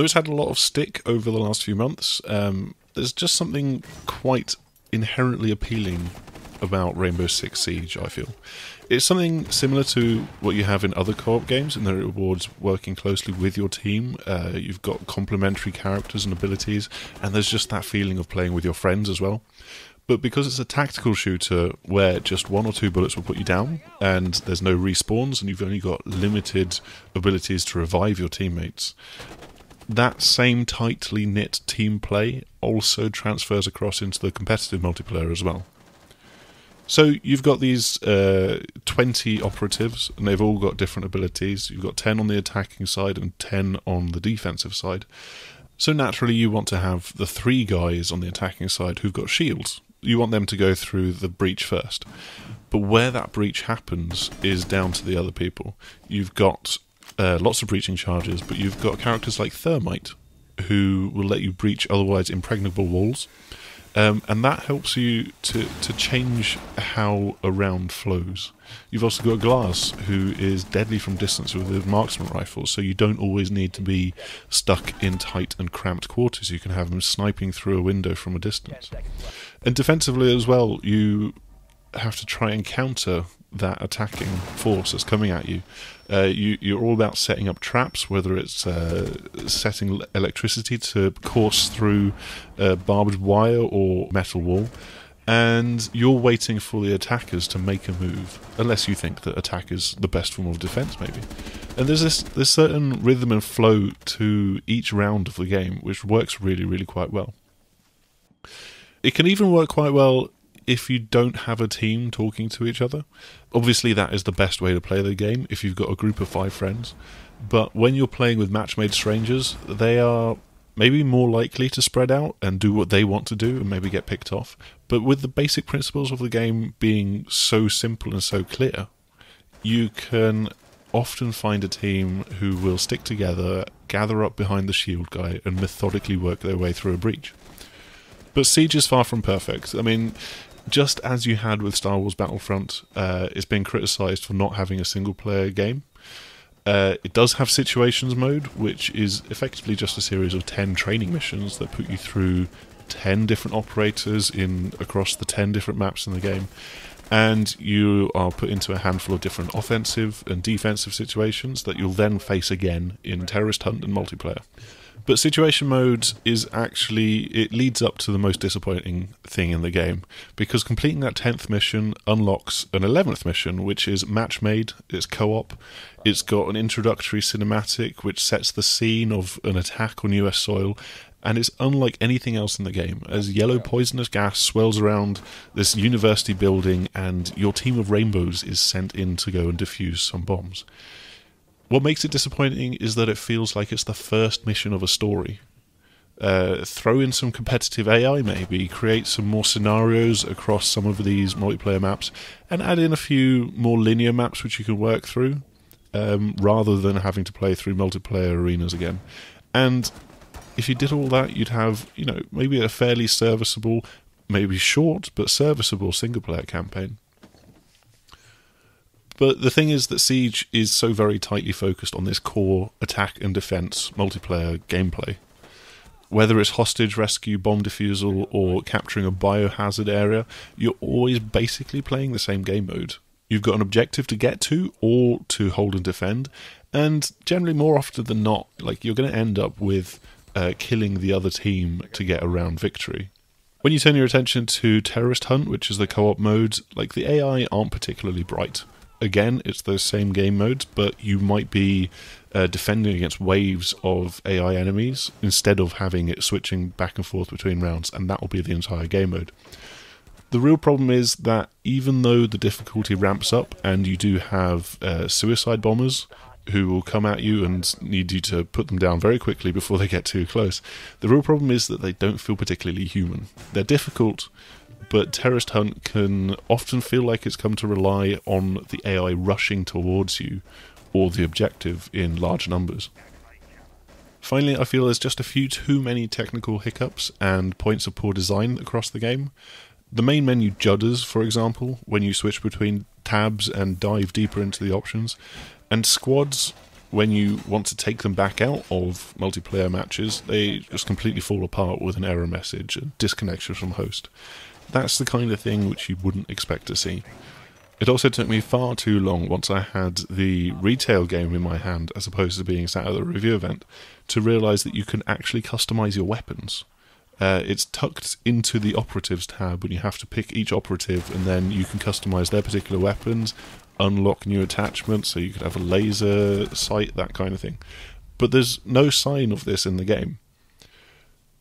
Though it's had a lot of stick over the last few months, there's just something quite inherently appealing about Rainbow Six Siege, I feel. It's something similar to what you have in other co-op games, and that it rewards working closely with your team. You've got complementary characters and abilities, and there's just that feeling of playing with your friends as well. But because it's a tactical shooter where just 1 or 2 bullets will put you down, and there's no respawns, and you've only got limited abilities to revive your teammates, that same tightly knit team play also transfers across into the competitive multiplayer as well. So you've got these 20 operatives, and they've all got different abilities. You've got 10 on the attacking side and 10 on the defensive side. So naturally you want to have the 3 guys on the attacking side who've got shields. You want them to go through the breach first. But where that breach happens is down to the other people. You've got lots of breaching charges, but you've got characters like Thermite who will let you breach otherwise impregnable walls. And that helps you to change how a round flows. You've also got Glass, who is deadly from distance with his marksman rifle, so you don't always need to be stuck in tight and cramped quarters. You can have him sniping through a window from a distance. And defensively as well, you have to try and counter that attacking force that's coming at you. You're all about setting up traps, whether it's setting electricity to course through barbed wire or metal wall, and you're waiting for the attackers to make a move, unless you think that attack is the best form of defense, maybe. And there's this certain rhythm and flow to each round of the game, which works really, really quite well. It can even work quite well if you don't have a team talking to each other. Obviously that is the best way to play the game if you've got a group of 5 friends, but when you're playing with match-made strangers, they are maybe more likely to spread out and do what they want to do and maybe get picked off. But with the basic principles of the game being so simple and so clear, you can often find a team who will stick together, gather up behind the shield guy, and methodically work their way through a breach. But Siege is far from perfect. I mean, just as you had with Star Wars Battlefront, it's been criticised for not having a single-player game. It does have Situations Mode, which is effectively just a series of 10 training missions that put you through 10 different operators across the 10 different maps in the game. And you are put into a handful of different offensive and defensive situations that you'll then face again in Terrorist Hunt and multiplayer. But Situation Mode is actually, it leads up to the most disappointing thing in the game, because completing that 10th mission unlocks an 11th mission, which is match-made, it's co-op, it's got an introductory cinematic which sets the scene of an attack on US soil, and it's unlike anything else in the game, as yellow poisonous gas swirls around this university building and your team of rainbows is sent in to go and defuse some bombs. What makes it disappointing is that it feels like it's the first mission of a story. Throw in some competitive AI maybe, create some more scenarios across some of these multiplayer maps, and add in a few more linear maps which you can work through, rather than having to play through multiplayer arenas again. And if you did all that, you'd have, maybe a fairly serviceable, maybe short, but serviceable single-player campaign. But the thing is that Siege is so very tightly focused on this core attack and defense multiplayer gameplay. Whether it's hostage rescue, bomb defusal, or capturing a biohazard area, you're always basically playing the same game mode. You've got an objective to get to, or to hold and defend, and generally more often than not, you're going to end up with killing the other team to get a round victory. When you turn your attention to Terrorist Hunt, which is the co-op mode, the AI aren't particularly bright. Again, it's those same game modes, but you might be defending against waves of AI enemies instead of having it switching back and forth between rounds, and that will be the entire game mode. The real problem is that even though the difficulty ramps up and you do have suicide bombers who will come at you and need you to put them down very quickly before they get too close, the real problem is that they don't feel particularly human. They're difficult, but Terrorist Hunt can often feel like it's come to rely on the AI rushing towards you or the objective in large numbers. Finally, I feel there's just a few too many technical hiccups and points of poor design across the game. The main menu judders, for example, when you switch between tabs and dive deeper into the options, and squads when you want to take them back out of multiplayer matches, they just completely fall apart with an error message, a disconnection from host. That's the kind of thing which you wouldn't expect to see. It also took me far too long, once I had the retail game in my hand, as opposed to being sat at the review event, to realise that you can actually customise your weapons. It's tucked into the operatives tab when you have to pick each operative, and then you can customise their particular weapons, unlock new attachments, so you could have a laser sight, that kind of thing. But there's no sign of this in the game.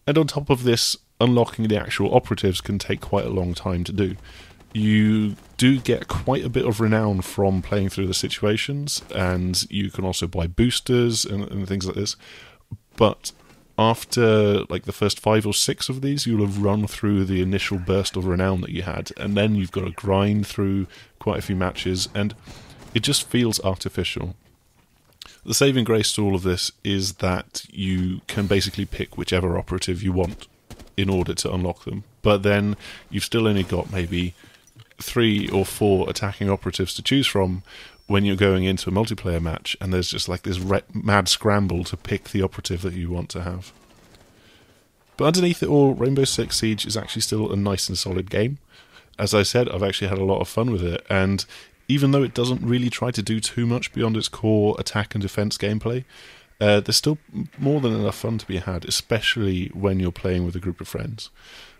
And on top of this, unlocking the actual operatives can take quite a long time to do. You do get quite a bit of renown from playing through the situations, and you can also buy boosters and things like this. But after like the first 5 or 6 of these, you'll have run through the initial burst of renown that you had, and then you've got to grind through quite a few matches, and it just feels artificial. The saving grace to all of this is that you can basically pick whichever operative you want in order to unlock them, but then you've still only got maybe 3 or 4 attacking operatives to choose from when you're going into a multiplayer match, and there's just like this mad scramble to pick the operative that you want to have. But underneath it all, Rainbow Six Siege is actually still a nice and solid game. As I said, I've actually had a lot of fun with it, and even though it doesn't really try to do too much beyond its core attack and defense gameplay, there's still more than enough fun to be had, especially when you're playing with a group of friends.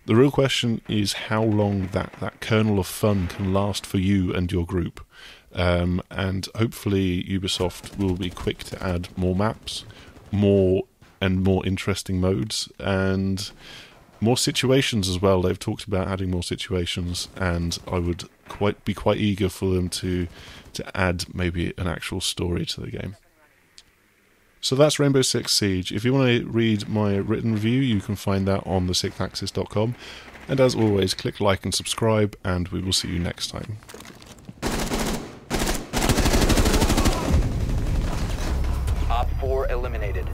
The real question is how long that kernel of fun can last for you and your group. And hopefully Ubisoft will be quick to add more maps, more and more interesting modes, and more situations as well. They've talked about adding more situations, and I would be quite eager for them to add maybe an actual story to the game. So that's Rainbow Six Siege. If you want to read my written review, you can find that on thesixaxis.com. And as always, click like and subscribe, and we will see you next time. Op 4 eliminated.